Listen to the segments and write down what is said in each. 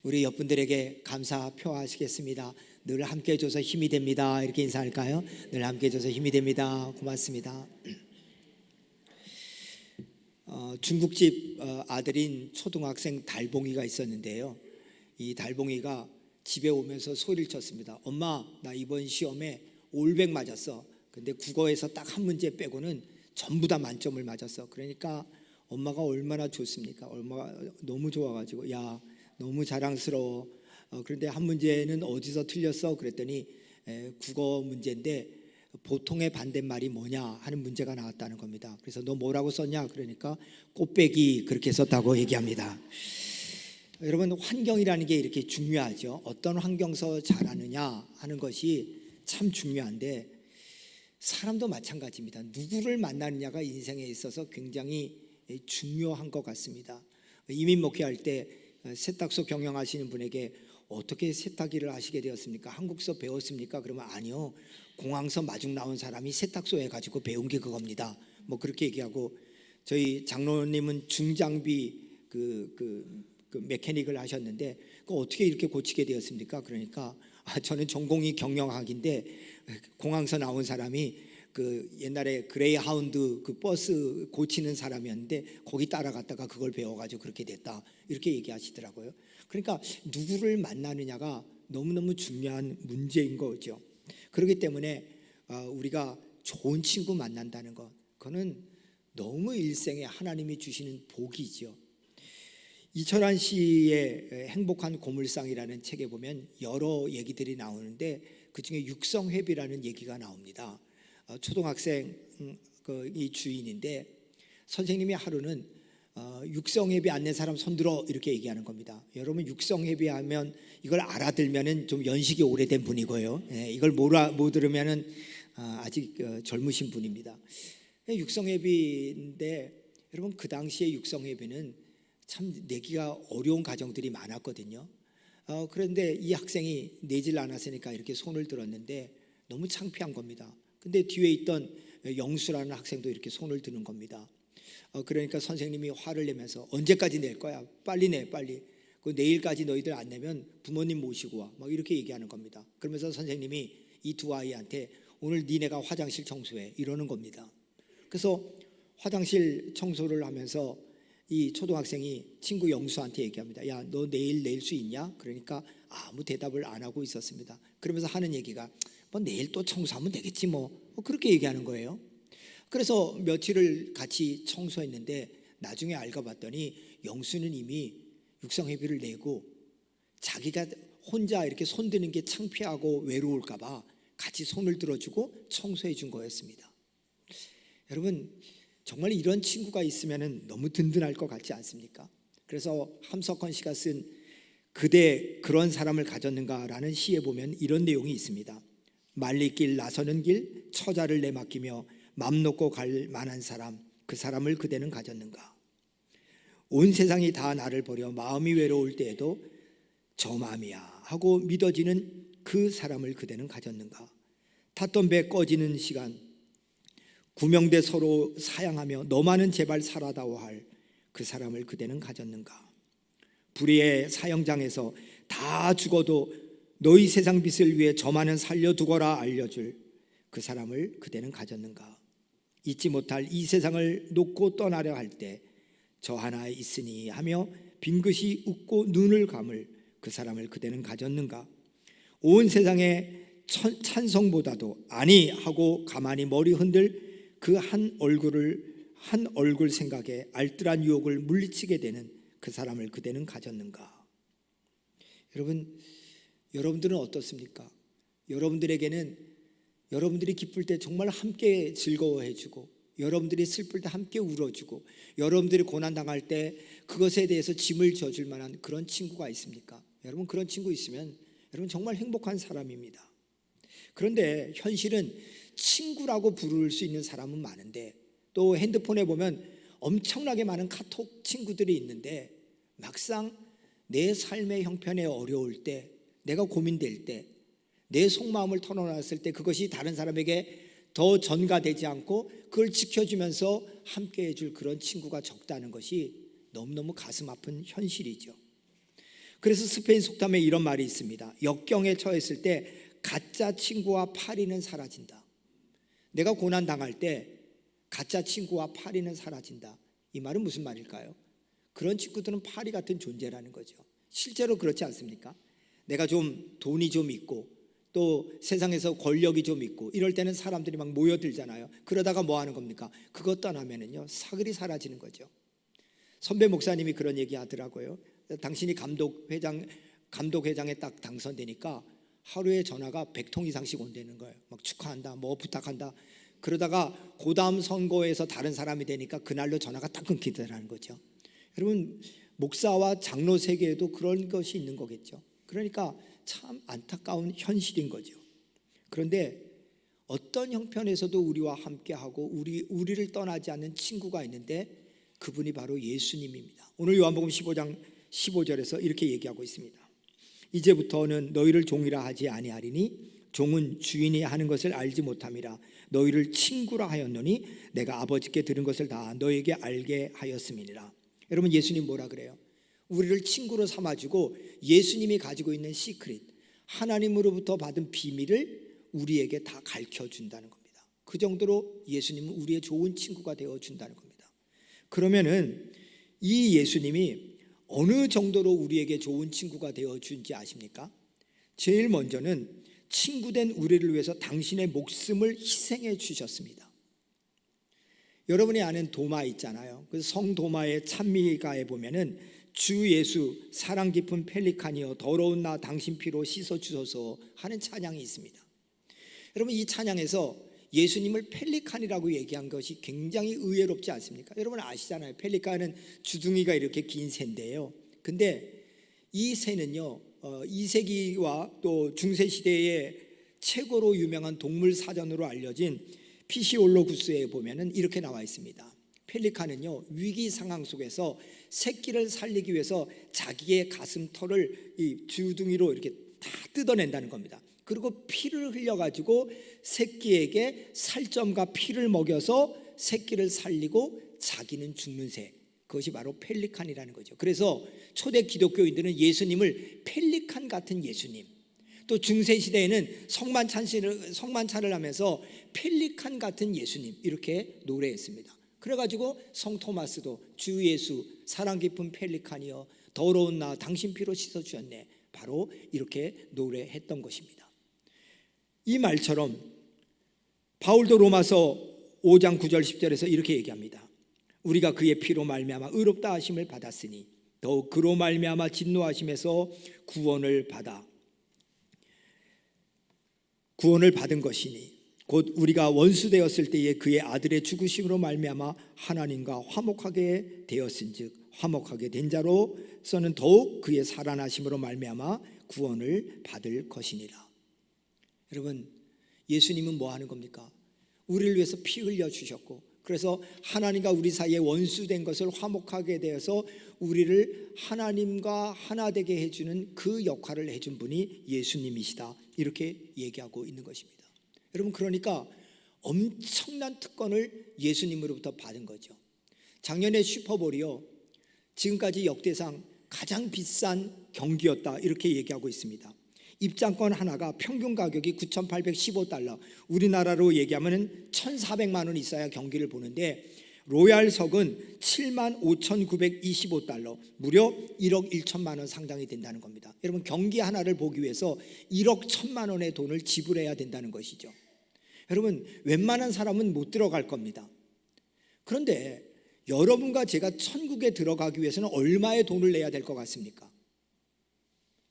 우리 옆분들에게 감사 표하시겠습니다. 늘 함께 해줘서 힘이 됩니다. 이렇게 인사할까요? 늘 함께 해줘서 힘이 됩니다. 고맙습니다. 중국집 아들인 초등학생 달봉이가 있었는데요. 이 달봉이가 집에 오면서 소리를 쳤습니다. 엄마, 나 이번 시험에 올백 맞았어. 근데 국어에서 딱 한 문제 빼고는 전부 다 만점을 맞았어. 그러니까 엄마가 얼마나 좋습니까? 엄마가 너무 좋아가지고, 야, 너무 자랑스러워. 그런데 한 문제는 어디서 틀렸어? 그랬더니 국어 문제인데 보통의 반대말이 뭐냐 하는 문제가 나왔다는 겁니다. 그래서 너 뭐라고 썼냐? 그러니까 꽃배기 그렇게 썼다고 얘기합니다. 여러분, 환경이라는 게 이렇게 중요하죠. 어떤 환경에서 자라느냐 하는 것이 참 중요한데, 사람도 마찬가지입니다. 누구를 만나느냐가 인생에 있어서 굉장히 중요한 것 같습니다. 이민 목회할 때 세탁소 경영하시는 분에게 어떻게 세탁일을 하시게 되었습니까? 한국서 배웠습니까? 그러면 아니요, 공항서 마중 나온 사람이 세탁소에 가지고 배운 게 그겁니다. 뭐 그렇게 얘기하고, 저희 장로님은 중장비 그 메케닉을 하셨는데 그 어떻게 이렇게 고치게 되었습니까? 그러니까 저는 전공이 경영학인데 공항서 나온 사람이 그 옛날에 그레이하운드 그 버스 고치는 사람이었는데 거기 따라갔다가 그걸 배워가지고 그렇게 됐다, 이렇게 얘기하시더라고요. 그러니까 누구를 만나느냐가 너무너무 중요한 문제인 거죠. 그렇기 때문에 우리가 좋은 친구 만난다는 것, 그거는 너무 일생에 하나님이 주시는 복이죠. 이철환 씨의 행복한 고물상이라는 책에 보면 여러 얘기들이 나오는데 그중에 육성회비라는 얘기가 나옵니다. 초등학생이 주인인데 선생님이 하루는 육성회비 안 낸 사람 손들어 이렇게 얘기하는 겁니다. 여러분, 육성회비 하면 이걸 알아들면은 좀 연식이 오래된 분이고요. 이걸 못 들으면은 아직 젊으신 분입니다. 육성회비인데 여러분, 그 당시에 육성회비는 참 내기가 어려운 가정들이 많았거든요. 그런데 이 학생이 내질 않았으니까 이렇게 손을 들었는데 너무 창피한 겁니다. 근데 뒤에 있던 영수라는 학생도 이렇게 손을 드는 겁니다. 그러니까 선생님이 화를 내면서 언제까지 낼 거야? 빨리 내, 빨리. 내일까지 너희들 안 내면 부모님 모시고 와. 막 이렇게 얘기하는 겁니다. 그러면서 선생님이 이 두 아이한테 오늘 니네가 화장실 청소해, 이러는 겁니다. 그래서 화장실 청소를 하면서 이 초등학생이 친구 영수한테 얘기합니다. 야, 너 내일 낼 수 있냐? 그러니까 아무 대답을 안 하고 있었습니다. 그러면서 하는 얘기가 뭐 내일 또 청소하면 되겠지 뭐 그렇게 얘기하는 거예요. 그래서 며칠을 같이 청소했는데 나중에 알고 봤더니 영수는 이미 육성회비를 내고 자기가 혼자 이렇게 손드는 게 창피하고 외로울까 봐 같이 손을 들어주고 청소해 준 거였습니다. 여러분, 정말 이런 친구가 있으면 너무 든든할 것 같지 않습니까? 그래서 함석헌 씨가 쓴 그대 그런 사람을 가졌는가라는 시에 보면 이런 내용이 있습니다. 말리길 나서는 길 처자를 내맡기며 맘 놓고 갈 만한 사람, 그 사람을 그대는 가졌는가? 온 세상이 다 나를 버려 마음이 외로울 때에도 저 마음이야 하고 믿어지는 그 사람을 그대는 가졌는가? 탔던 배 꺼지는 시간, 구명대 서로 사양하며 너만은 제발 살아다오 할 그 사람을 그대는 가졌는가? 불의의 사형장에서 다 죽어도 너희 세상 빛을 위해 저만은 살려두거라 알려줄 그 사람을 그대는 가졌는가? 잊지 못할 이 세상을 놓고 떠나려 할 때 저 하나 있으니 하며 빙긋이 웃고 눈을 감을 그 사람을 그대는 가졌는가? 온 세상의 찬성보다도 아니 하고 가만히 머리 흔들 그 한 얼굴 생각에 알뜰한 유혹을 물리치게 되는 그 사람을 그대는 가졌는가? 여러분들은 어떻습니까? 여러분들에게는 여러분들이 기쁠 때 정말 함께 즐거워해주고, 여러분들이 슬플 때 함께 울어주고, 여러분들이 고난당할 때 그것에 대해서 짐을 져줄 만한 그런 친구가 있습니까? 여러분, 그런 친구 있으면 여러분 정말 행복한 사람입니다. 그런데 현실은 친구라고 부를 수 있는 사람은 많은데, 또 핸드폰에 보면 엄청나게 많은 카톡 친구들이 있는데 막상 내 삶의 형편에 어려울 때, 내가 고민될 때, 내 속마음을 털어놨을 때 그것이 다른 사람에게 더 전가되지 않고 그걸 지켜주면서 함께 해줄 그런 친구가 적다는 것이 너무너무 가슴 아픈 현실이죠. 그래서 스페인 속담에 이런 말이 있습니다. 역경에 처했을 때 가짜 친구와 파리는 사라진다. 내가 고난 당할 때 가짜 친구와 파리는 사라진다. 이 말은 무슨 말일까요? 그런 친구들은 파리 같은 존재라는 거죠. 실제로 그렇지 않습니까? 내가 좀 돈이 좀 있고 또 세상에서 권력이 좀 있고 이럴 때는 사람들이 막 모여들잖아요. 그러다가 뭐 하는 겁니까? 그거 떠나면은요, 사글이 사라지는 거죠. 선배 목사님이 그런 얘기 하더라고요. 당신이 감독회장에 딱 당선되니까 하루에 전화가 100통 이상씩 온다는 거예요. 막 축하한다, 뭐 부탁한다. 그러다가 그 다음 선거에서 다른 사람이 되니까 그날로 전화가 딱 끊기더라는 거죠. 여러분, 목사와 장로 세계에도 그런 것이 있는 거겠죠. 그러니까 참 안타까운 현실인 거죠. 그런데 어떤 형편에서도 우리와 함께하고 우리를 떠나지 않는 친구가 있는데 그분이 바로 예수님입니다. 오늘 요한복음 15장 15절에서 이렇게 얘기하고 있습니다. 이제부터는 너희를 종이라 하지 아니하리니 종은 주인이 하는 것을 알지 못함이라. 너희를 친구라 하였노니 내가 아버지께 들은 것을 다 너희에게 알게 하였음이니라. 여러분, 예수님 뭐라 그래요? 우리를 친구로 삼아주고 예수님이 가지고 있는 시크릿, 하나님으로부터 받은 비밀을 우리에게 다 가르쳐준다는 겁니다. 그 정도로 예수님은 우리의 좋은 친구가 되어준다는 겁니다. 그러면은 이 예수님이 어느 정도로 우리에게 좋은 친구가 되어준지 아십니까? 제일 먼저는 친구된 우리를 위해서 당신의 목숨을 희생해 주셨습니다. 여러분이 아는 도마 있잖아요. 그 성도마의 찬미가에 보면은 주 예수 사랑 깊은 펠리칸이여 더러운 나 당신 피로 씻어 주소서 하는 찬양이 있습니다. 여러분, 이 찬양에서 예수님을 펠리칸이라고 얘기한 것이 굉장히 의외롭지 않습니까? 여러분 아시잖아요. 펠리칸은 주둥이가 이렇게 긴 새인데요. 근데 이 새는요, 2세기와 또 중세시대의 최고로 유명한 동물 사전으로 알려진 피시올로구스에 보면은 이렇게 나와 있습니다. 펠리칸은요, 위기 상황 속에서 새끼를 살리기 위해서 자기의 가슴털을 이 주둥이로 이렇게 다 뜯어낸다는 겁니다. 그리고 피를 흘려가지고 새끼에게 살점과 피를 먹여서 새끼를 살리고 자기는 죽는 새, 그것이 바로 펠리칸이라는 거죠. 그래서 초대 기독교인들은 예수님을 펠리칸 같은 예수님, 또 중세시대에는 성만찬을 하면서 펠리칸 같은 예수님 이렇게 노래했습니다. 그래가지고 성 토마스도 주 예수 사랑 깊은 펠리칸이여 더러운 나 당신 피로 씻어주셨네, 바로 이렇게 노래했던 것입니다. 이 말처럼 바울도 로마서 5장 9절 10절에서 이렇게 얘기합니다. 우리가 그의 피로 말미암아 의롭다 하심을 받았으니 더욱 그로 말미암아 진노하심에서 구원을 받은 것이니 곧 우리가 원수 되었을 때에 그의 아들의 죽으심으로 말미암아 하나님과 화목하게 되었은즉 화목하게 된 자로서는 더욱 그의 살아나심으로 말미암아 구원을 받을 것이니라. 여러분, 예수님은 뭐 하는 겁니까? 우리를 위해서 피 흘려 주셨고, 그래서 하나님과 우리 사이에 원수된 것을 화목하게 되어서 우리를 하나님과 하나 되게 해주는 그 역할을 해준 분이 예수님이시다, 이렇게 얘기하고 있는 것입니다. 여러분, 그러니까 엄청난 특권을 예수님으로부터 받은 거죠. 작년에 슈퍼볼이요, 지금까지 역대상 가장 비싼 경기였다, 이렇게 얘기하고 있습니다. 입장권 하나가 평균 가격이 9,815달러, 우리나라로 얘기하면 1,400만 원 있어야 경기를 보는데 로얄석은 75,925달러, 무려 1억 1천만 원 상당이 된다는 겁니다. 여러분, 경기 하나를 보기 위해서 1억 1천만 원의 돈을 지불해야 된다는 것이죠. 여러분, 웬만한 사람은 못 들어갈 겁니다. 그런데 여러분과 제가 천국에 들어가기 위해서는 얼마의 돈을 내야 될 것 같습니까?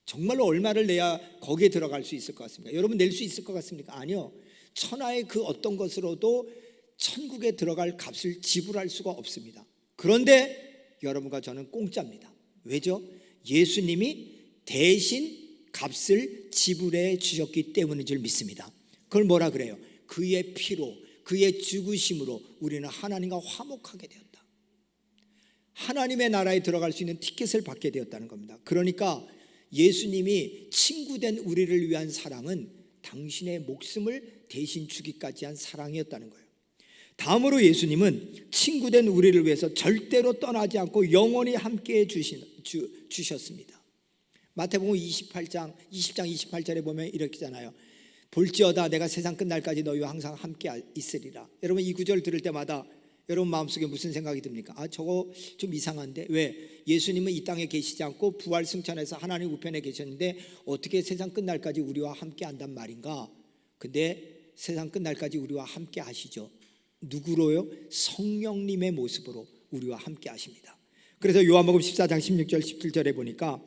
정말로 얼마를 내야 거기에 들어갈 수 있을 것 같습니까? 여러분, 낼 수 있을 것 같습니까? 아니요. 천하의 그 어떤 것으로도 천국에 들어갈 값을 지불할 수가 없습니다. 그런데 여러분과 저는 공짜입니다. 왜죠? 예수님이 대신 값을 지불해 주셨기 때문인 줄 믿습니다. 그걸 뭐라 그래요? 그의 피로, 그의 죽으심으로 우리는 하나님과 화목하게 되었다. 하나님의 나라에 들어갈 수 있는 티켓을 받게 되었다는 겁니다. 그러니까 예수님이 친구된 우리를 위한 사랑은 당신의 목숨을 대신 주기까지 한 사랑이었다는 거예요. 다음으로 예수님은 친구된 우리를 위해서 절대로 떠나지 않고 영원히 함께해 주셨습니다. 마태복음 28장 20장 28절에 보면 이렇게잖아요. 볼지어다 내가 세상 끝날까지 너희와 항상 함께 있으리라. 여러분 이 구절 들을 때마다 여러분 마음속에 무슨 생각이 듭니까? 저거 좀 이상한데 왜? 예수님은 이 땅에 계시지 않고 부활 승천해서 하나님 우편에 계셨는데 어떻게 세상 끝날까지 우리와 함께 한단 말인가? 근데 세상 끝날까지 우리와 함께 하시죠. 누구로요? 성령님의 모습으로 우리와 함께 하십니다. 그래서 요한복음 14장 16절 17절에 보니까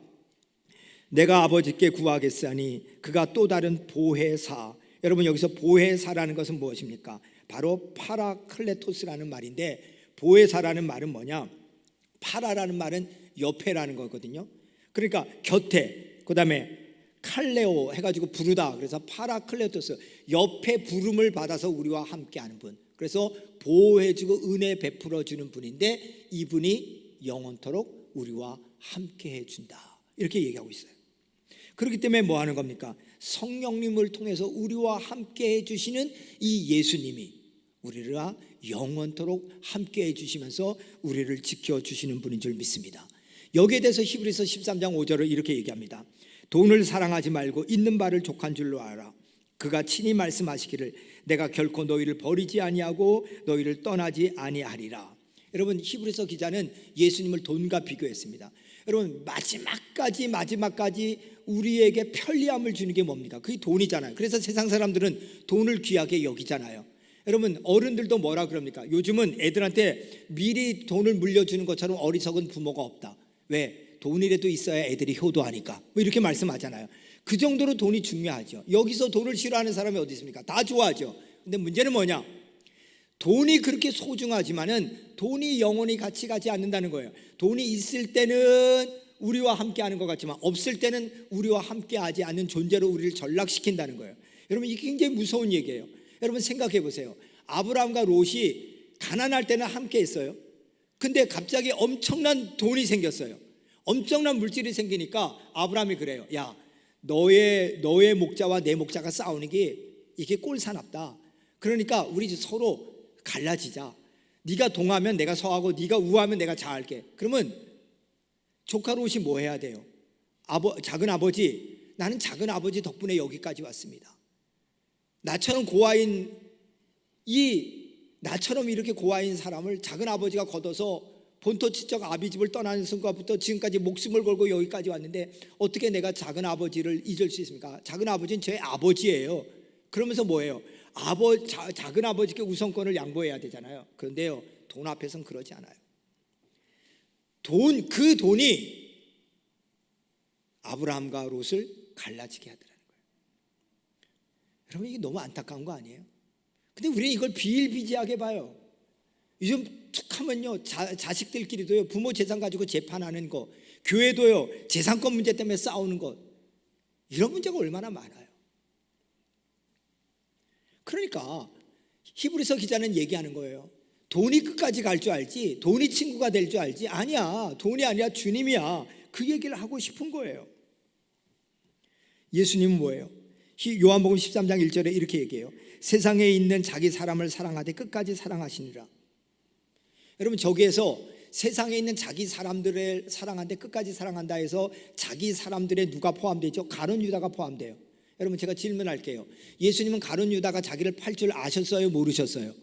내가 아버지께 구하겠사니 그가 또 다른 보혜사. 여러분 여기서 보혜사라는 것은 무엇입니까? 바로 파라클레토스라는 말인데 보혜사라는 말은 뭐냐? 파라라는 말은 옆에라는 거거든요. 그러니까 곁에, 그 다음에 칼레오 해가지고 부르다. 그래서 파라클레토스, 옆에 부름을 받아서 우리와 함께하는 분. 그래서 보호해주고 은혜 베풀어주는 분인데 이분이 영원토록 우리와 함께해 준다. 이렇게 얘기하고 있어요. 그렇기 때문에 뭐 하는 겁니까? 성령님을 통해서 우리와 함께 해주시는 이 예수님이 우리가 영원토록 함께 해주시면서 우리를 지켜주시는 분인 줄 믿습니다. 여기에 대해서 히브리서 13장 5절을 이렇게 얘기합니다. 돈을 사랑하지 말고 있는 바를 족한 줄로 알아. 그가 친히 말씀하시기를 내가 결코 너희를 버리지 아니하고 너희를 떠나지 아니하리라. 여러분 히브리서 기자는 예수님을 돈과 비교했습니다. 여러분 마지막까지 우리에게 편리함을 주는 게 뭡니까? 그게 돈이잖아요. 그래서 세상 사람들은 돈을 귀하게 여기잖아요. 여러분 어른들도 뭐라 그럽니까? 요즘은 애들한테 미리 돈을 물려주는 것처럼 어리석은 부모가 없다. 왜? 돈이라도 있어야 애들이 효도하니까 뭐 이렇게 말씀하잖아요. 그 정도로 돈이 중요하죠. 여기서 돈을 싫어하는 사람이 어디 있습니까? 다 좋아하죠. 근데 문제는 뭐냐? 돈이 그렇게 소중하지만은 돈이 영원히 같이 가지 않는다는 거예요. 돈이 있을 때는 우리와 함께하는 것 같지만 없을 때는 우리와 함께하지 않는 존재로 우리를 전락시킨다는 거예요. 여러분 이게 굉장히 무서운 얘기예요. 여러분 생각해 보세요. 아브라함과 롯이 가난할 때는 함께했어요. 근데 갑자기 엄청난 돈이 생겼어요. 엄청난 물질이 생기니까 아브라함이 그래요. 야, 너의 목자와 내 목자가 싸우는 게 이게 꼴사납다. 그러니까 우리 서로 갈라지자. 네가 동하면 내가 서하고 네가 우하면 내가 좌할게. 그러면 조카 롯이 뭐 해야 돼요? 작은 아버지, 나는 작은 아버지 덕분에 여기까지 왔습니다. 나처럼 이렇게 고아인 사람을 작은 아버지가 걷어서 본토치적 아비집을 떠나는 순간부터 지금까지 목숨을 걸고 여기까지 왔는데 어떻게 내가 작은 아버지를 잊을 수 있습니까? 작은 아버지는 제 아버지예요. 그러면서 뭐예요? 작은 아버지께 우선권을 양보해야 되잖아요. 그런데요, 돈 앞에서는 그러지 않아요. 그 돈이 아브라함과 롯을 갈라지게 하더라는 거예요. 여러분 이게 너무 안타까운 거 아니에요? 근데 우리는 이걸 비일비재하게 봐요. 요즘 툭 하면요, 자식들끼리도요, 부모 재산 가지고 재판하는 거, 교회도요, 재산권 문제 때문에 싸우는 것, 이런 문제가 얼마나 많아요. 그러니까 히브리서 기자는 얘기하는 거예요. 돈이 끝까지 갈 줄 알지, 돈이 친구가 될 줄 알지, 아니야, 돈이 아니라 주님이야. 그 얘기를 하고 싶은 거예요. 예수님은 뭐예요? 요한복음 13장 1절에 이렇게 얘기해요. 세상에 있는 자기 사람을 사랑하되 끝까지 사랑하시니라. 여러분 저기에서 세상에 있는 자기 사람들을 사랑하는데 끝까지 사랑한다 해서 자기 사람들에 누가 포함되죠? 가룟 유다가 포함돼요. 여러분 제가 질문할게요. 예수님은 가룟 유다가 자기를 팔 줄 아셨어요? 모르셨어요?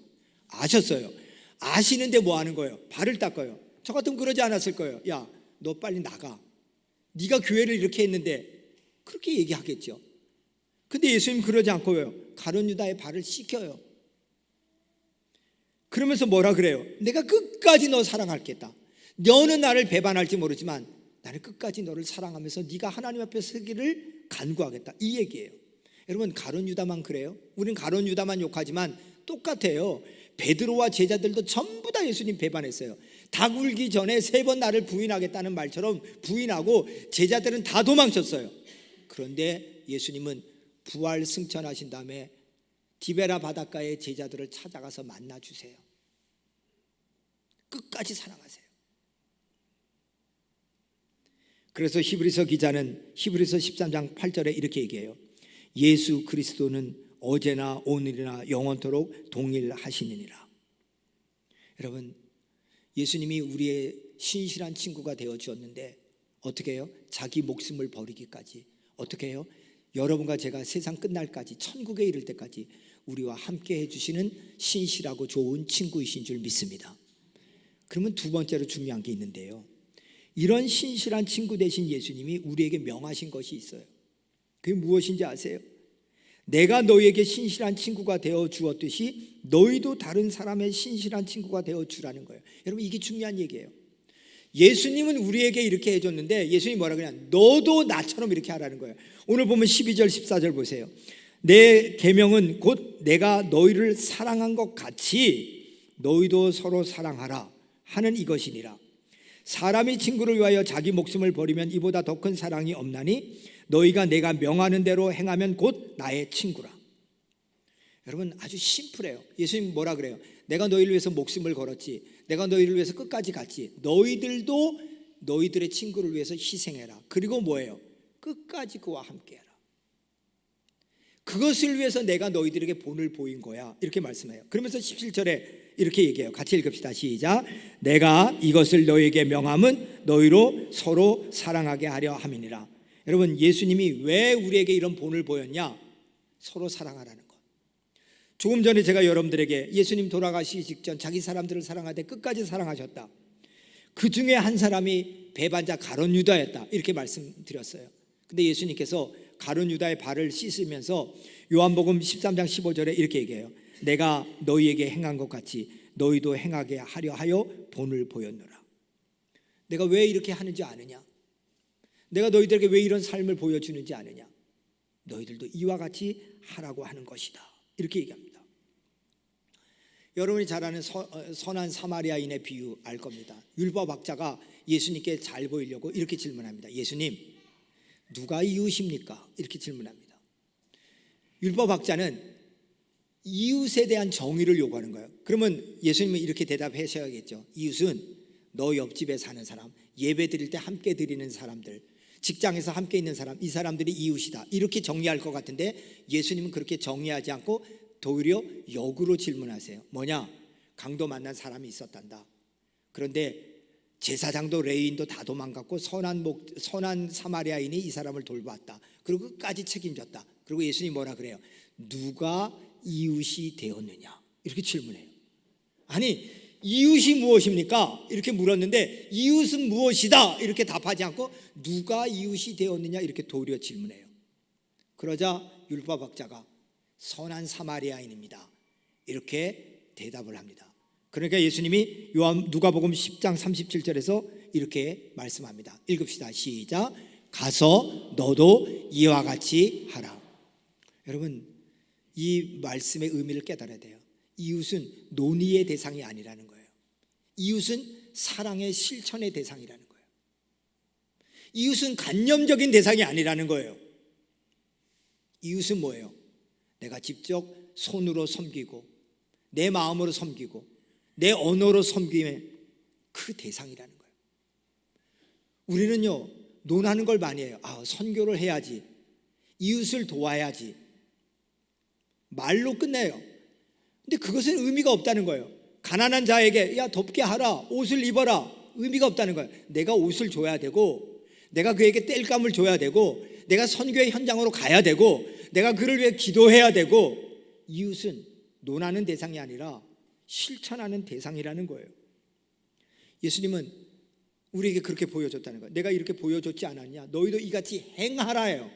아셨어요. 아시는데 뭐 하는 거예요? 발을 닦아요. 저 같으면 그러지 않았을 거예요. 야, 너 빨리 나가. 네가 교회를 이렇게 했는데, 그렇게 얘기하겠죠. 근데 예수님 그러지 않고요, 가룟 유다의 발을 씻겨요. 그러면서 뭐라 그래요? 내가 끝까지 너 사랑하겠다. 너는 나를 배반할지 모르지만 나는 끝까지 너를 사랑하면서 네가 하나님 앞에 서기를 간구하겠다. 이 얘기예요. 여러분 가룟 유다만 그래요? 우리는 가룟 유다만 욕하지만 똑같아요. 베드로와 제자들도 전부 다 예수님 배반했어요. 닭 울기 전에 3번 나를 부인하겠다는 말처럼 부인하고 제자들은 다 도망쳤어요. 그런데 예수님은 부활 승천하신 다음에 디베라 바닷가의 제자들을 찾아가서 만나주세요. 끝까지 사랑하세요. 그래서 히브리서 기자는 히브리서 13장 8절에 이렇게 얘기해요. 예수 그리스도는 어제나 오늘이나 영원토록 동일하시느니라. 여러분 예수님이 우리의 신실한 친구가 되어 주었는데 어떻게 해요? 자기 목숨을 버리기까지. 어떻게 해요? 여러분과 제가 세상 끝날까지, 천국에 이를 때까지 우리와 함께 해주시는 신실하고 좋은 친구이신 줄 믿습니다. 그러면 두 번째로 중요한 게 있는데요, 이런 신실한 친구 되신 예수님이 우리에게 명하신 것이 있어요. 그게 무엇인지 아세요? 내가 너희에게 신실한 친구가 되어 주었듯이 너희도 다른 사람의 신실한 친구가 되어 주라는 거예요. 여러분, 이게 중요한 얘기예요. 예수님은 우리에게 이렇게 해줬는데 예수님이 뭐라 그러냐, 너도 나처럼 이렇게 하라는 거예요. 오늘 보면 12절 14절 보세요. 내 계명은 곧 내가 너희를 사랑한 것 같이 너희도 서로 사랑하라 하는 이것이니라. 사람이 친구를 위하여 자기 목숨을 버리면 이보다 더 큰 사랑이 없나니 너희가 내가 명하는 대로 행하면 곧 나의 친구라. 여러분, 아주 심플해요. 예수님 뭐라 그래요? 내가 너희를 위해서 목숨을 걸었지, 내가 너희를 위해서 끝까지 갔지, 너희들도 너희들의 친구를 위해서 희생해라. 그리고 뭐예요? 끝까지 그와 함께해라. 그것을 위해서 내가 너희들에게 본을 보인 거야, 이렇게 말씀해요. 그러면서 17절에 이렇게 얘기해요. 같이 읽읍시다. 시작. 내가 이것을 너희에게 명함은 너희로 서로 사랑하게 하려 함이니라. 여러분, 예수님이 왜 우리에게 이런 본을 보였냐? 서로 사랑하라는 것. 조금 전에 제가 여러분들에게 예수님 돌아가시기 직전 자기 사람들을 사랑하되 끝까지 사랑하셨다, 그 중에 한 사람이 배반자 가룟 유다였다, 이렇게 말씀드렸어요. 근데 예수님께서 가룟 유다의 발을 씻으면서 요한복음 13장 15절에 이렇게 얘기해요. 내가 너희에게 행한 것 같이 너희도 행하게 하려 하여 본을 보였노라. 내가 왜 이렇게 하는지 아느냐? 내가 너희들에게 왜 이런 삶을 보여주는지 아느냐? 너희들도 이와 같이 하라고 하는 것이다, 이렇게 얘기합니다. 여러분이 잘 아는 선한 사마리아인의 비유 알 겁니다. 율법학자가 예수님께 잘 보이려고 이렇게 질문합니다. 예수님, 누가 이웃입니까? 이렇게 질문합니다. 율법학자는 이웃에 대한 정의를 요구하는 거예요. 그러면 예수님은 이렇게 대답하셔야겠죠. 이웃은 너 옆집에 사는 사람, 예배 드릴 때 함께 드리는 사람들, 직장에서 함께 있는 사람, 이 사람들이 이웃이다, 이렇게 정리할 것 같은데 예수님은 그렇게 정리하지 않고 오히려 역으로 질문하세요. 뭐냐? 강도 만난 사람이 있었단다. 그런데 제사장도 레위인도 다 도망갔고 선한 사마리아인이 이 사람을 돌봤다. 그리고 끝까지 책임졌다. 그리고 예수님이 뭐라 그래요? 누가 이웃이 되었느냐? 이렇게 질문해요. 아니, 이웃이 무엇입니까? 이렇게 물었는데 이웃은 무엇이다? 이렇게 답하지 않고 누가 이웃이 되었느냐? 이렇게 도리어 질문해요. 그러자 율법학자가 선한 사마리아인입니다, 이렇게 대답을 합니다. 그러니까 예수님이 누가복음 10장 37절에서 이렇게 말씀합니다. 읽읍시다. 시작. 가서 너도 이와 같이 하라. 여러분, 이 말씀의 의미를 깨달아야 돼요. 이웃은 논의의 대상이 아니라는 거예요. 이웃은 사랑의 실천의 대상이라는 거예요. 이웃은 관념적인 대상이 아니라는 거예요. 이웃은 뭐예요? 내가 직접 손으로 섬기고 내 마음으로 섬기고 내 언어로 섬김의 그 대상이라는 거예요. 우리는요, 논하는 걸 많이 해요. 선교를 해야지, 이웃을 도와야지, 말로 끝내요. 근데 그것은 의미가 없다는 거예요. 가난한 자에게 야 덥게 하라, 옷을 입어라, 의미가 없다는 거예요. 내가 옷을 줘야 되고, 내가 그에게 땔감을 줘야 되고, 내가 선교의 현장으로 가야 되고, 내가 그를 위해 기도해야 되고, 이웃은 논하는 대상이 아니라 실천하는 대상이라는 거예요. 예수님은 우리에게 그렇게 보여줬다는 거예요. 내가 이렇게 보여줬지 않았냐? 너희도 이같이 행하라예요.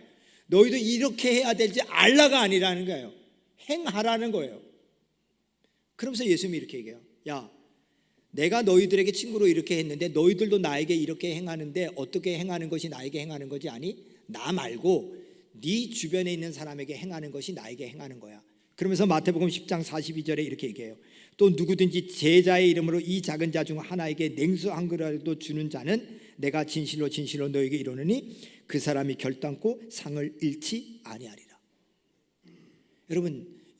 너희도 이렇게 해야 될지 알라가 아니라는 거예요. 행하라는 거예요. 그러면서 예수님이 이렇게 얘기해요. 야, 내가 너희들에게 친구로 이렇게 했는데 너희들도 나에게 이렇게 행하는데 어떻게 행하는 것이 나에게 행하는 거지 아니? 나 말고 네 주변에 있는 사람에게 행하는 것이 나에게 행하는 거야. 그러면서 마태복음 10장 42절에 이렇게 얘기해요. 또 누구든지 제자의 이름으로 이 작은 자 중 하나에게 냉수 한 그릇이라도 주는 자는 내가 진실로 진실로 너에게 이르노니 그 사람이 결단코 상을 잃지 아니하리라.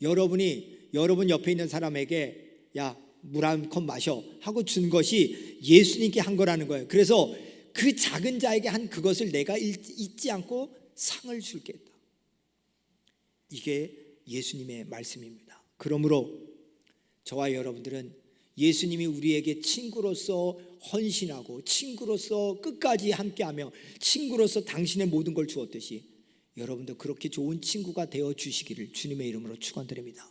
여러분이 여러분 옆에 있는 사람에게 야, 물 한 컵 마셔 하고 준 것이 예수님께 한 거라는 거예요. 그래서 그 작은 자에게 한 그것을 내가 잊지 않고 상을 줄게 했다. 이게 예수님의 말씀입니다. 그러므로 저와 여러분들은 예수님이 우리에게 친구로서 헌신하고 친구로서 끝까지 함께하며 친구로서 당신의 모든 걸 주었듯이 여러분도 그렇게 좋은 친구가 되어 주시기를 주님의 이름으로 축원드립니다.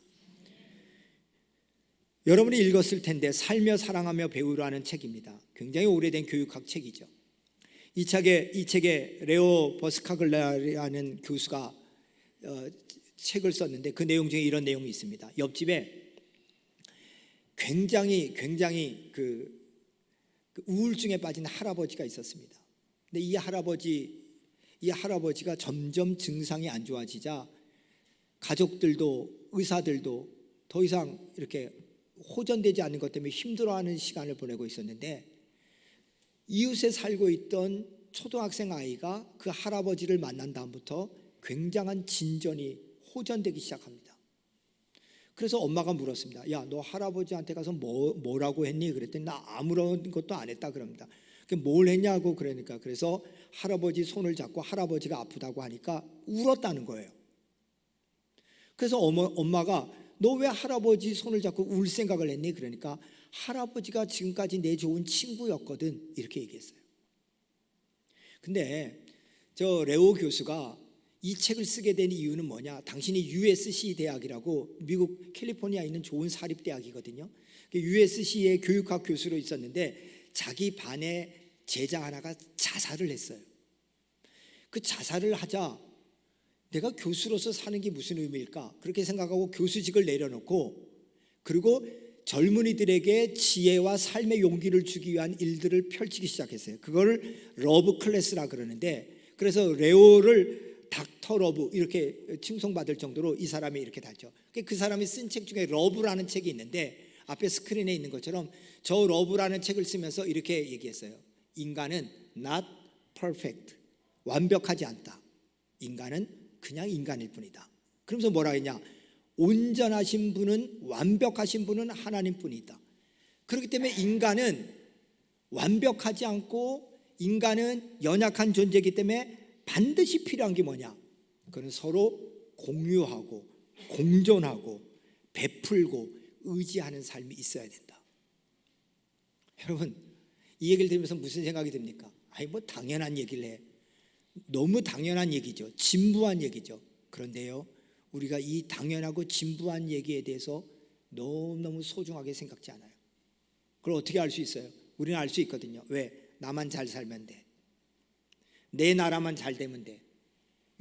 여러분이 읽었을 텐데 살며 사랑하며 배우라는 책입니다. 굉장히 오래된 교육학 책이죠. 이 책에 레오 버스카글라라는 교수가 책을 썼는데 그 내용 중에 이런 내용이 있습니다. 옆집에 굉장히 그 우울증에 빠진 할아버지가 있었습니다. 근데 이 할아버지가 점점 증상이 안 좋아지자 가족들도 의사들도 더 이상 이렇게 호전되지 않는 것 때문에 힘들어하는 시간을 보내고 있었는데 이웃에 살고 있던 초등학생 아이가 그 할아버지를 만난 다음부터 굉장한 진전이 호전되기 시작합니다. 그래서 엄마가 물었습니다. 야, 너 할아버지한테 가서 뭐라고 했니? 그랬더니 나 아무런 것도 안 했다 그럽니다. 뭘 했냐고 그러니까 그래서 할아버지 손을 잡고 할아버지가 아프다고 하니까 울었다는 거예요. 그래서 엄마가 너 왜 할아버지 손을 잡고 울 생각을 했니? 그러니까 할아버지가 지금까지 내 좋은 친구였거든 이렇게 얘기했어요. 근데 저 레오 교수가 이 책을 쓰게 된 이유는 뭐냐? 당신이 USC 대학이라고 미국 캘리포니아에 있는 좋은 사립대학이거든요. USC의 교육학 교수로 있었는데 자기 반의 제자 하나가 자살을 했어요. 그 자살을 하자 내가 교수로서 사는 게 무슨 의미일까? 그렇게 생각하고 교수직을 내려놓고 그리고 젊은이들에게 지혜와 삶의 용기를 주기 위한 일들을 펼치기 시작했어요. 그걸 러브 클래스라 그러는데 그래서 레오를 닥터 러브 이렇게 칭송받을 정도로 이 사람이 이렇게 다죠. 그 사람이 쓴 책 중에 러브라는 책이 있는데 앞에 스크린에 있는 것처럼 저 러브라는 책을 쓰면서 이렇게 얘기했어요. 인간은 not perfect, 완벽하지 않다. 인간은 그냥 인간일 뿐이다. 그러면서 뭐라 했냐? 온전하신 분은 완벽하신 분은 하나님뿐이다. 그렇기 때문에 인간은 완벽하지 않고 인간은 연약한 존재이기 때문에 반드시 필요한 게 뭐냐? 그건 서로 공유하고 공존하고 베풀고 의지하는 삶이 있어야 된다. 여러분 이 얘기를 들으면서 무슨 생각이 듭니까? 아니 뭐 당연한 얘기를 해. 너무 당연한 얘기죠. 진부한 얘기죠. 그런데요 우리가 이 당연하고 진부한 얘기에 대해서 너무너무 소중하게 생각지 않아요. 그걸 어떻게 알 수 있어요? 우리는 알 수 있거든요. 왜? 나만 잘 살면 돼. 내 나라만 잘 되면 돼.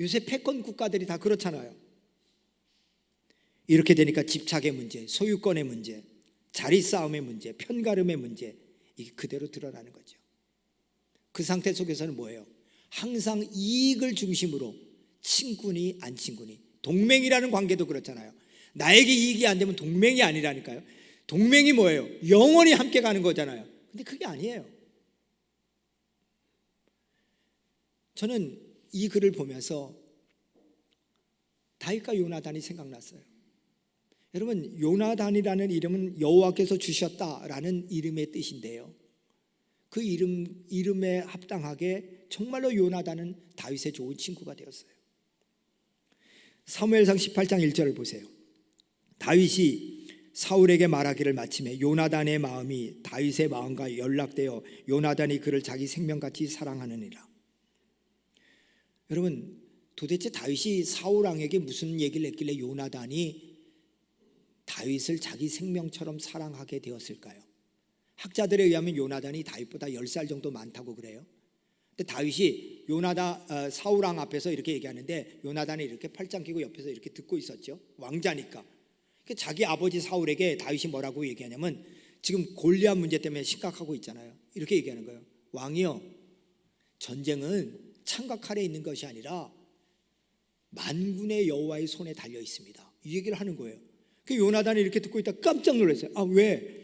요새 패권 국가들이 다 그렇잖아요. 이렇게 되니까 집착의 문제, 소유권의 문제, 자리 싸움의 문제, 편가름의 문제 이게 그대로 드러나는 거죠. 그 상태 속에서는 뭐예요? 항상 이익을 중심으로 친구니 안 친구니 동맹이라는 관계도 그렇잖아요. 나에게 이익이 안 되면 동맹이 아니라니까요. 동맹이 뭐예요? 영원히 함께 가는 거잖아요. 근데 그게 아니에요. 저는 이 글을 보면서 다윗과 요나단이 생각났어요. 여러분 요나단이라는 이름은 여호와께서 주셨다라는 이름의 뜻인데요. 그 이름에 합당하게 정말로 요나단은 다윗의 좋은 친구가 되었어요. 사무엘상 18장 1절을 보세요. 다윗이 사울에게 말하기를 마침에 요나단의 마음이 다윗의 마음과 연락되어 요나단이 그를 자기 생명같이 사랑하느니라. 여러분 도대체 다윗이 사울 왕에게 무슨 얘기를 했길래 요나단이 다윗을 자기 생명처럼 사랑하게 되었을까요? 학자들에 의하면 요나단이 다윗보다 10살 정도 많다고 그래요. 근데 다윗이 사울 왕 앞에서 이렇게 얘기하는데 요나단이 이렇게 팔짱 끼고 옆에서 이렇게 듣고 있었죠. 왕자니까. 자기 아버지 사울에게 다윗이 뭐라고 얘기하냐면 지금 골리앗 문제 때문에 심각하고 있잖아요. 이렇게 얘기하는 거예요. 왕이요, 전쟁은 창과 칼에 있는 것이 아니라 만군의 여호와의 손에 달려 있습니다. 이 얘기를 하는 거예요. 그 요나단이 이렇게 듣고 있다 깜짝 놀랐어요. 왜?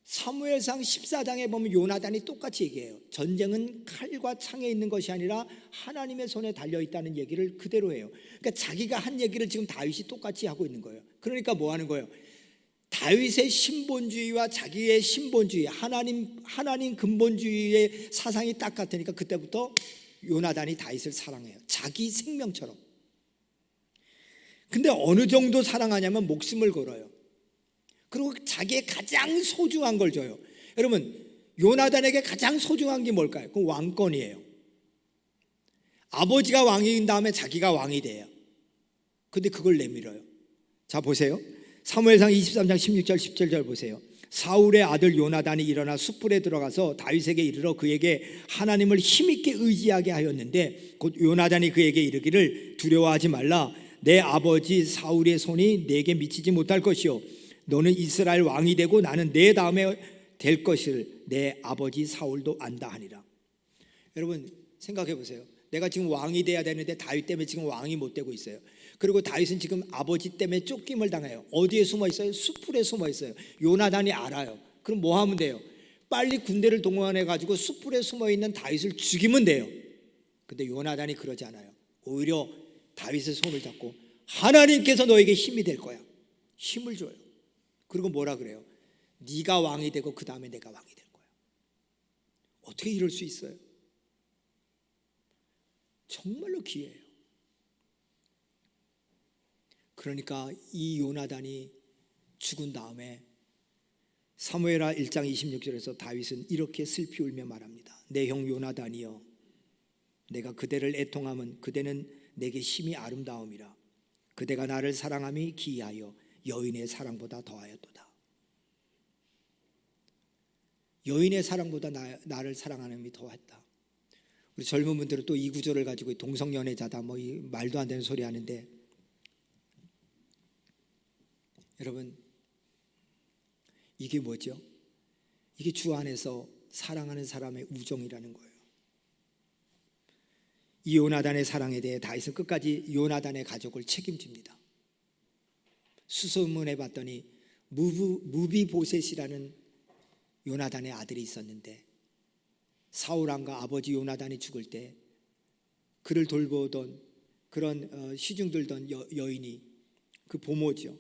사무엘상 14장에 보면 요나단이 똑같이 얘기해요. 전쟁은 칼과 창에 있는 것이 아니라 하나님의 손에 달려 있다는 얘기를 그대로 해요. 그러니까 자기가 한 얘기를 지금 다윗이 똑같이 하고 있는 거예요. 그러니까 뭐 하는 거예요? 다윗의 신본주의와 자기의 신본주의, 하나님 근본주의의 사상이 딱 같으니까 그때부터 요나단이 다윗을 사랑해요. 자기 생명처럼. 근데 어느 정도 사랑하냐면 목숨을 걸어요. 그리고 자기의 가장 소중한 걸 줘요. 여러분, 요나단에게 가장 소중한 게 뭘까요? 그 왕권이에요. 아버지가 왕인 다음에 자기가 왕이 돼요. 근데 그걸 내밀어요. 자, 보세요. 사무엘상 23장 16절 17절 보세요. 사울의 아들 요나단이 일어나 숯불에 들어가서 다윗에게 이르러 그에게 하나님을 힘있게 의지하게 하였는데, 곧 요나단이 그에게 이르기를 두려워하지 말라. 내 아버지 사울의 손이 내게 미치지 못할 것이요 너는 이스라엘 왕이 되고 나는 내 다음에 될 것을 내 아버지 사울도 안다 하니라. 여러분 생각해 보세요. 내가 지금 왕이 돼야 되는데 다윗 때문에 지금 왕이 못 되고 있어요. 그리고 다윗은 지금 아버지 때문에 쫓김을 당해요. 어디에 숨어 있어요? 숯불에 숨어 있어요. 요나단이 알아요. 그럼 뭐 하면 돼요? 빨리 군대를 동원해 가지고 숯불에 숨어 있는 다윗을 죽이면 돼요. 근데 요나단이 그러지 않아요. 오히려 다윗의 손을 잡고 하나님께서 너에게 힘이 될 거야. 힘을 줘요. 그리고 뭐라 그래요? 네가 왕이 되고 그 다음에 내가 왕이 될 거야. 어떻게 이럴 수 있어요? 정말로 기회예요. 그러니까 이 요나단이 죽은 다음에 사무엘하 1장 26절에서 다윗은 이렇게 슬피 울며 말합니다. 내 형 요나단이여, 내가 그대를 애통함은 그대는 내게 심히 아름다움이라. 그대가 나를 사랑함이 기이하여 여인의 사랑보다 더하였도다. 여인의 사랑보다 나를 사랑하는 이 더했다. 우리 젊은 분들은 또 이 구절을 가지고 동성연애자다 뭐 이 말도 안 되는 소리 하는데, 여러분 이게 뭐죠? 이게 주 안에서 사랑하는 사람의 우정이라는 거예요. 이 요나단의 사랑에 대해 다윗은 끝까지 요나단의 가족을 책임집니다. 수소문해 봤더니 무비보셋이라는 요나단의 아들이 있었는데, 사울 왕과 아버지 요나단이 죽을 때 그를 돌보던 그런 시중 들던 여인이 그 보모죠.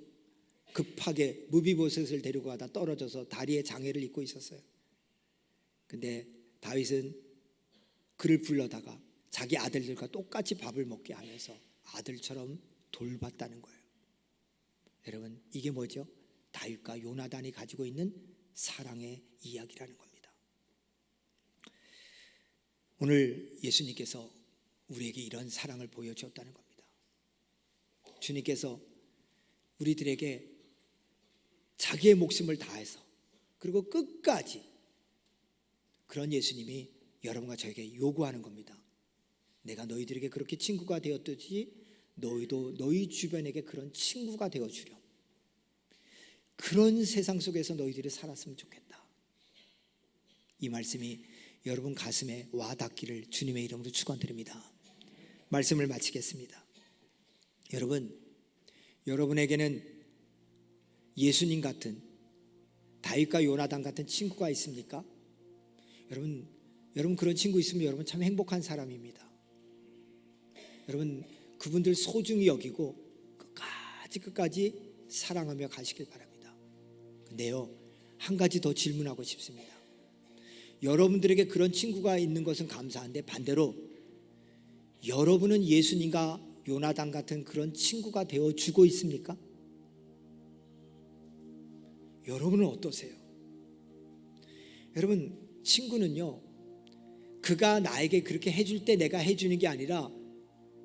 급하게 무비보셋을 데리고 가다 떨어져서 다리에 장애를 입고 있었어요. 근데 다윗은 그를 불러다가 자기 아들들과 똑같이 밥을 먹게 하면서 아들처럼 돌봤다는 거예요. 여러분 이게 뭐죠? 다윗과 요나단이 가지고 있는 사랑의 이야기라는 겁니다. 오늘 예수님께서 우리에게 이런 사랑을 보여주었다는 겁니다. 주님께서 우리들에게 자기의 목숨을 다해서 그리고 끝까지, 그런 예수님이 여러분과 저에게 요구하는 겁니다. 내가 너희들에게 그렇게 친구가 되었듯이 너희도 너희 주변에게 그런 친구가 되어주렴. 그런 세상 속에서 너희들이 살았으면 좋겠다. 이 말씀이 여러분 가슴에 와 닿기를 주님의 이름으로 축원드립니다. 말씀을 마치겠습니다. 여러분에게는 예수님 같은, 다윗과 요나단 같은 친구가 있습니까? 여러분 그런 친구 있으면 여러분 참 행복한 사람입니다. 여러분 그분들 소중히 여기고 끝까지 사랑하며 가시길 바랍니다. 근데요, 한 가지 더 질문하고 싶습니다. 여러분들에게 그런 친구가 있는 것은 감사한데 반대로 여러분은 예수님과 요나단 같은 그런 친구가 되어주고 있습니까? 여러분은 어떠세요? 여러분 친구는요, 그가 나에게 그렇게 해줄 때 내가 해주는 게 아니라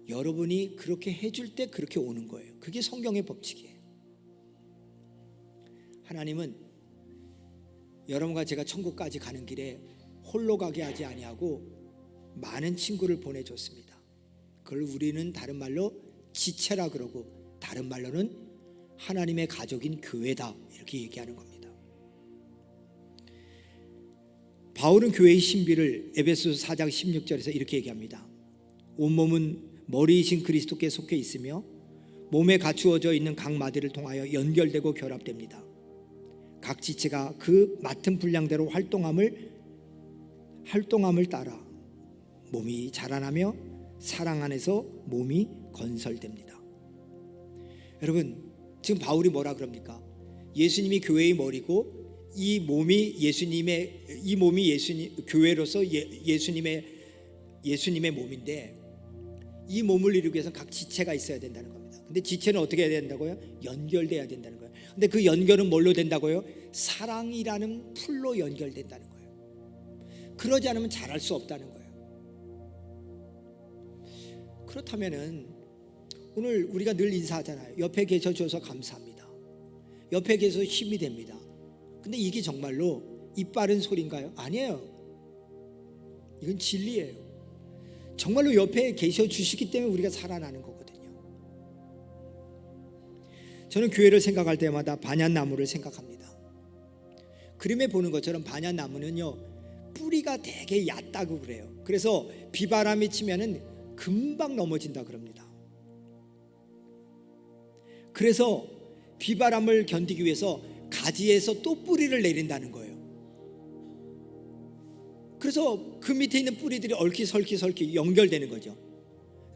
여러분이 그렇게 해줄 때 그렇게 오는 거예요. 그게 성경의 법칙이에요. 하나님은 여러분과 제가 천국까지 가는 길에 홀로 가게 하지 아니하고 많은 친구를 보내줬습니다. 그걸 우리는 다른 말로 지체라 그러고, 다른 말로는 하나님의 가족인 교회다 이렇게 얘기하는 겁니다. 바울은 교회의 신비를 에베소서 4장 16절에서 이렇게 얘기합니다. 온몸은 머리이신 그리스도께 속해 있으며 몸에 갖추어져 있는 각 마디를 통하여 연결되고 결합됩니다. 각 지체가 그 맡은 분량대로 활동함을 따라 몸이 자라나며 사랑 안에서 몸이 건설됩니다. 여러분 지금 바울이 뭐라 그럽니까? 예수님이 교회의 머리고 이 몸이 교회로서 예수님의 몸인데, 이 몸을 이루기 위해서 각 지체가 있어야 된다는 겁니다. 근데 지체는 어떻게 해야 된다고요? 연결돼야 된다는 거예요. 근데 그 연결은 뭘로 된다고요? 사랑이라는 풀로 연결된다는 거예요. 그러지 않으면 잘할 수 없다는 거예요. 그렇다면은 오늘 우리가 늘 인사하잖아요. 옆에 계셔줘서 감사합니다. 옆에 계셔서 힘이 됩니다. 근데 이게 정말로 입 바른 소리인가요? 아니에요. 이건 진리예요. 정말로 옆에 계셔 주시기 때문에 우리가 살아나는 거거든요. 저는 교회를 생각할 때마다 반야나무를 생각합니다. 그림에 보는 것처럼 반야나무는요, 뿌리가 되게 얕다고 그래요. 그래서 비바람이 치면은 금방 넘어진다 그럽니다. 그래서 비바람을 견디기 위해서 가지에서 또 뿌리를 내린다는 거예요. 그래서 그 밑에 있는 뿌리들이 얽히설키 연결되는 거죠.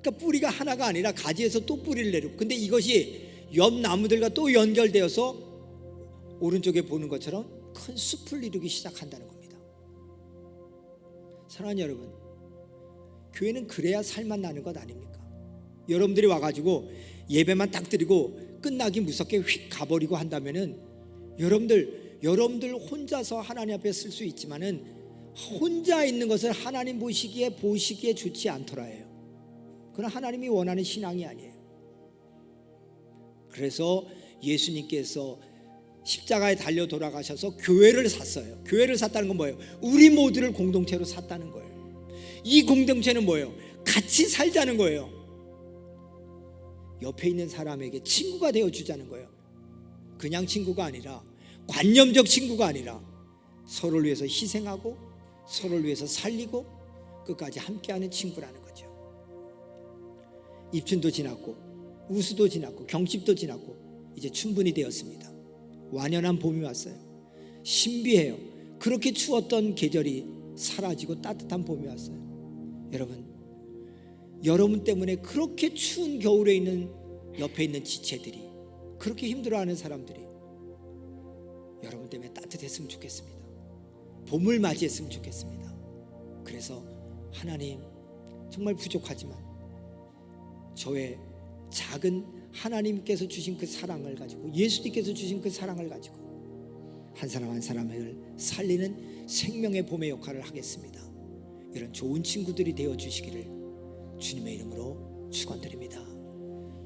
그러니까 뿌리가 하나가 아니라 가지에서 또 뿌리를 내리고, 근데 이것이 옆 나무들과 또 연결되어서 오른쪽에 보는 것처럼 큰 숲을 이루기 시작한다는 겁니다. 사랑하는 여러분, 교회는 그래야 살만 나는 것 아닙니까? 여러분들이 와가지고 예배만 딱 드리고 끝나기 무섭게 휙 가버리고 한다면은 여러분들 혼자서 하나님 앞에 쓸 수 있지만은 혼자 있는 것을 하나님 보시기에 좋지 않더라예요. 그건 하나님이 원하는 신앙이 아니에요. 그래서 예수님께서 십자가에 달려 돌아가셔서 교회를 샀어요. 교회를 샀다는 건 뭐예요? 우리 모두를 공동체로 샀다는 거예요. 이 공동체는 뭐예요? 같이 살자는 거예요. 옆에 있는 사람에게 친구가 되어주자는 거예요. 그냥 친구가 아니라, 관념적 친구가 아니라 서로를 위해서 희생하고 서로를 위해서 살리고 끝까지 함께하는 친구라는 거죠. 입춘도 지났고 우수도 지났고 경칩도 지났고 이제 춘분이 되었습니다. 완연한 봄이 왔어요. 신비해요. 그렇게 추웠던 계절이 사라지고 따뜻한 봄이 왔어요. 여러분 때문에 그렇게 추운 겨울에 있는 옆에 있는 지체들이, 그렇게 힘들어하는 사람들이 여러분 때문에 따뜻했으면 좋겠습니다. 봄을 맞이했으면 좋겠습니다. 그래서 하나님, 정말 부족하지만 저의 작은 하나님께서 주신 그 사랑을 가지고, 예수님께서 주신 그 사랑을 가지고 한 사람 한 사람을 살리는 생명의 봄의 역할을 하겠습니다. 이런 좋은 친구들이 되어 주시기를 주님의 이름으로 축원드립니다.